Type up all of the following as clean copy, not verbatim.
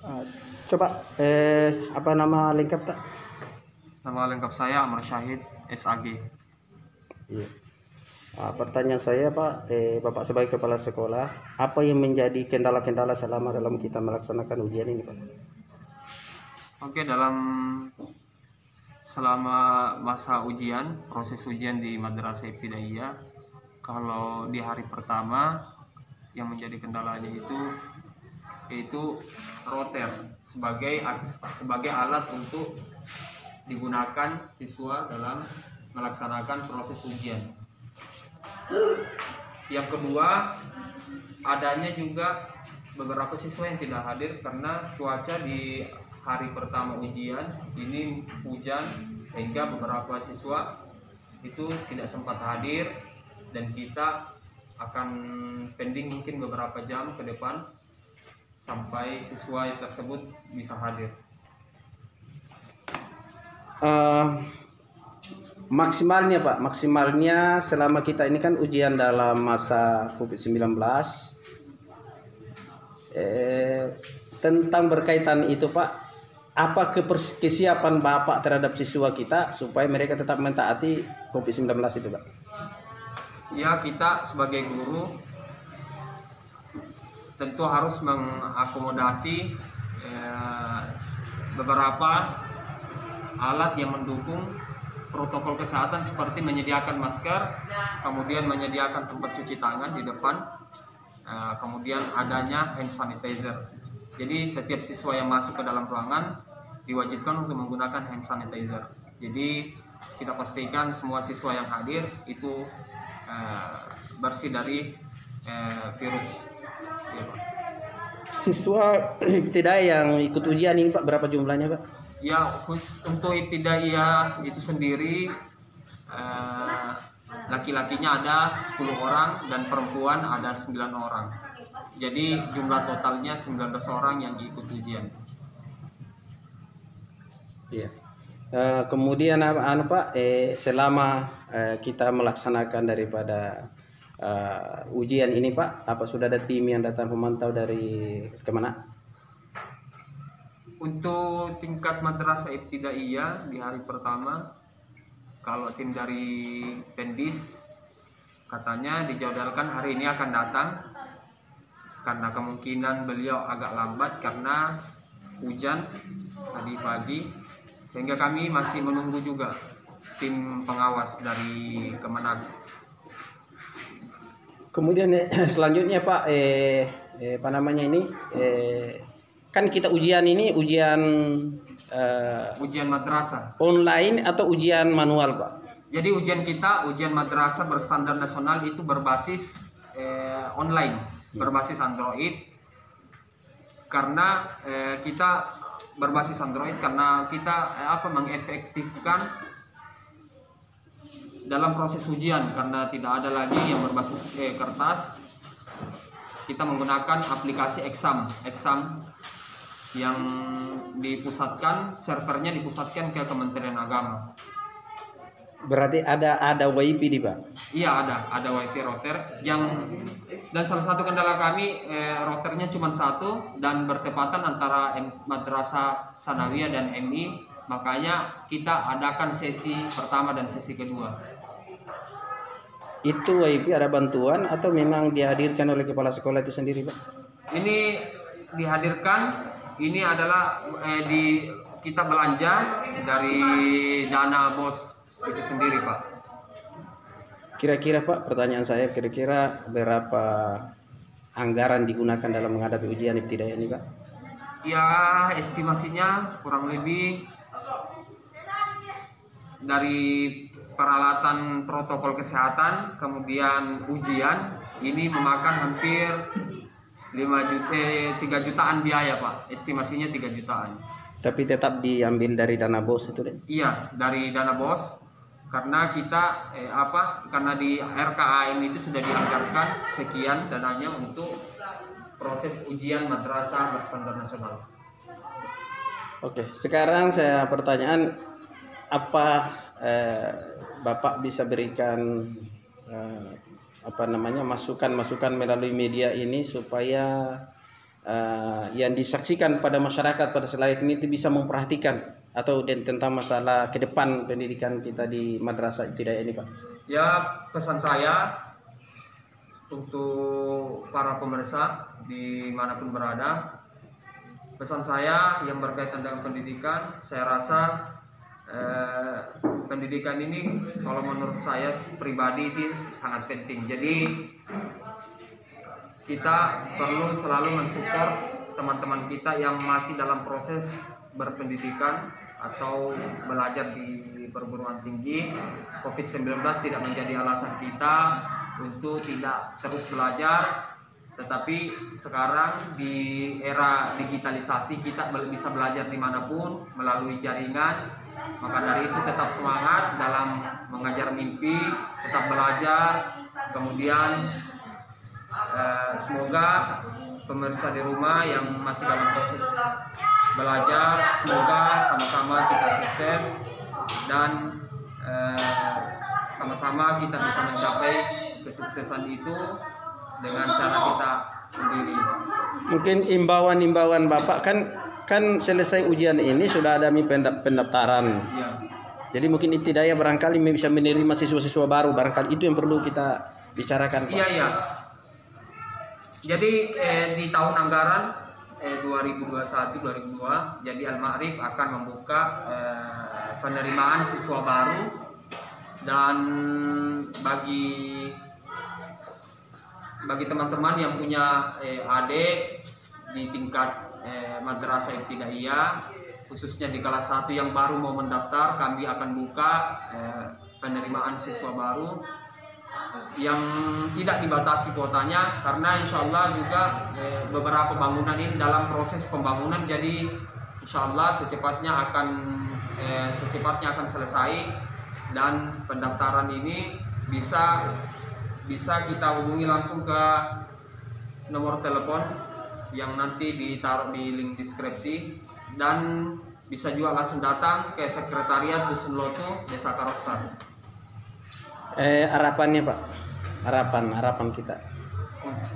Ah, coba apa nama lengkap tak? Nama lengkap saya Amr Syahid SAG. Iya. Pertanyaan saya Pak, Bapak sebagai kepala sekolah, apa yang menjadi kendala-kendala selama dalam kita melaksanakan ujian ini Pak? Oke, selama masa ujian, proses ujian di Madrasah Ibtidaiyah, kalau di hari pertama yang menjadi kendalanya yaitu roter sebagai alat untuk digunakan siswa dalam melaksanakan proses ujian. Yang kedua, adanya juga beberapa siswa yang tidak hadir karena cuaca di hari pertama ujian ini hujan, sehingga beberapa siswa itu tidak sempat hadir dan kita akan pending mungkin beberapa jam ke depan sampai siswa tersebut bisa hadir. Maksimalnya Pak, maksimalnya selama kita ini kan ujian dalam masa COVID-19, tentang berkaitan itu Pak, apa kesiapan Bapak terhadap siswa kita supaya mereka tetap mentaati COVID-19 itu Pak? Ya, kita sebagai guru tentu harus mengakomodasi beberapa alat yang mendukung protokol kesehatan seperti menyediakan masker, kemudian menyediakan tempat cuci tangan di depan, kemudian adanya hand sanitizer. Jadi setiap siswa yang masuk ke dalam ruangan diwajibkan untuk menggunakan hand sanitizer. Jadi kita pastikan semua siswa yang hadir itu bersih dari virus. Ya, Pak. Siswa tidak yang ikut ujian ini Pak, berapa jumlahnya Pak? Ya, untuk ibtidaiyah itu sendiri laki-lakinya ada 10 orang dan perempuan ada 9 orang. Jadi jumlah totalnya 19 orang yang ikut ujian. Iya. Kemudian Pak, selama kita melaksanakan daripada ujian ini Pak, apa sudah ada tim yang datang memantau dari kemana? Untuk tingkat madrasah ibtidaiyah di hari pertama, kalau tim dari Pendis katanya dijadwalkan hari ini akan datang, karena kemungkinan beliau agak lambat karena hujan tadi pagi, sehingga kami masih menunggu juga tim pengawas dari Kemenag. Kemudian selanjutnya Pak, apa namanya ini, kan kita ujian ini ujian madrasah online atau ujian manual Pak? Jadi ujian madrasah berstandar nasional itu berbasis online, berbasis Android. Karena kita berbasis Android karena kita mengefektifkan dalam proses ujian, karena tidak ada lagi yang berbasis kertas. Kita menggunakan aplikasi Exam yang servernya dipusatkan ke Kementerian Agama. Berarti ada WiFi di Pak? Iya, ada WiFi router dan salah satu kendala kami routernya cuma satu dan bertepatan antara Madrasah Sanawiyah dan MI, makanya kita adakan sesi pertama dan sesi kedua. Itu WiFi ada bantuan atau memang dihadirkan oleh kepala sekolah itu sendiri Pak? Ini dihadirkan, ini adalah kita belanja dari dana BOS itu sendiri Pak. Kira-kira Pak, pertanyaan saya, kira-kira berapa anggaran digunakan dalam menghadapi ujian ibtidaiyah ini Pak? Ya, estimasinya kurang lebih dari peralatan protokol kesehatan, kemudian ujian, ini memakan hampir 3 jutaan biaya Pak, estimasinya 3 jutaan. Tapi tetap diambil dari dana BOS itu deh? Iya, dari dana BOS, karena kita karena di RKAM itu sudah dianggarkan sekian dananya untuk proses ujian madrasah berstandar nasional. Oke, sekarang saya pertanyaan, apa Bapak bisa berikan masukan-masukan melalui media ini supaya yang disaksikan pada masyarakat pada selayaknya itu bisa memperhatikan atau tentang masalah ke depan pendidikan kita di Madrasah Ibtidaiyah ini Pak? Ya, pesan saya untuk para pemirsa dimanapun berada, pesan saya yang berkaitan dengan pendidikan, saya rasa pendidikan ini kalau menurut saya pribadi itu sangat penting. Jadi kita perlu selalu mensupport teman-teman kita yang masih dalam proses berpendidikan atau belajar di perguruan tinggi. COVID-19 tidak menjadi alasan kita untuk tidak terus belajar, tetapi sekarang di era digitalisasi kita bisa belajar dimanapun melalui jaringan. Maka dari itu tetap semangat dalam mengajar mimpi, tetap belajar. Kemudian semoga pemirsa di rumah yang masih dalam proses belajar, semoga sama-sama kita sukses dan sama-sama kita bisa mencapai kesuksesan itu dengan cara kita sendiri. Mungkin imbauan Bapak kan selesai ujian ini sudah ada pendaftaran. Ya. Jadi mungkin Ibtidaiyah barangkali bisa menerima siswa-siswa baru, barangkali itu yang perlu kita bicarakan Pak. Iya. Jadi di tahun anggaran 2021-2022, jadi Al-Ma'rif akan membuka penerimaan siswa baru, dan bagi teman-teman yang punya adik di tingkat Madrasah Ibtidaiyah, khususnya di kelas 1 yang baru mau mendaftar, kami akan buka penerimaan siswa baru yang tidak dibatasi kuotanya, karena insya Allah juga beberapa bangunan ini dalam proses pembangunan, jadi insya Allah secepatnya akan selesai, dan pendaftaran ini bisa kita hubungi langsung ke nomor telepon yang nanti ditaruh di link deskripsi, dan bisa juga langsung datang ke Sekretariat Dusun Loto, Desa Karosan. Harapannya Pak, harapan kita.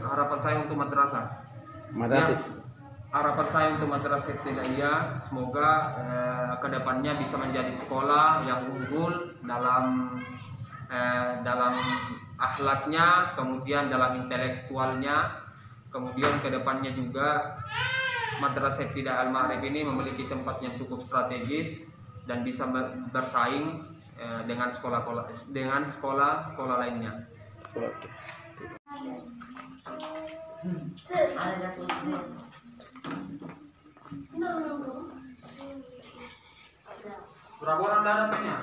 Harapan saya untuk madrasah. Ya, harapan saya untuk Madrasah Ibtidaiyah, semoga kedepannya bisa menjadi sekolah yang unggul dalam akhlaknya, kemudian dalam intelektualnya, kemudian kedepannya juga Madrasah Ibtidaiyah Al-Ma'rif ini memiliki tempat yang cukup strategis dan bisa bersaing dengan sekolah lainnya. Berapa orang daratnya?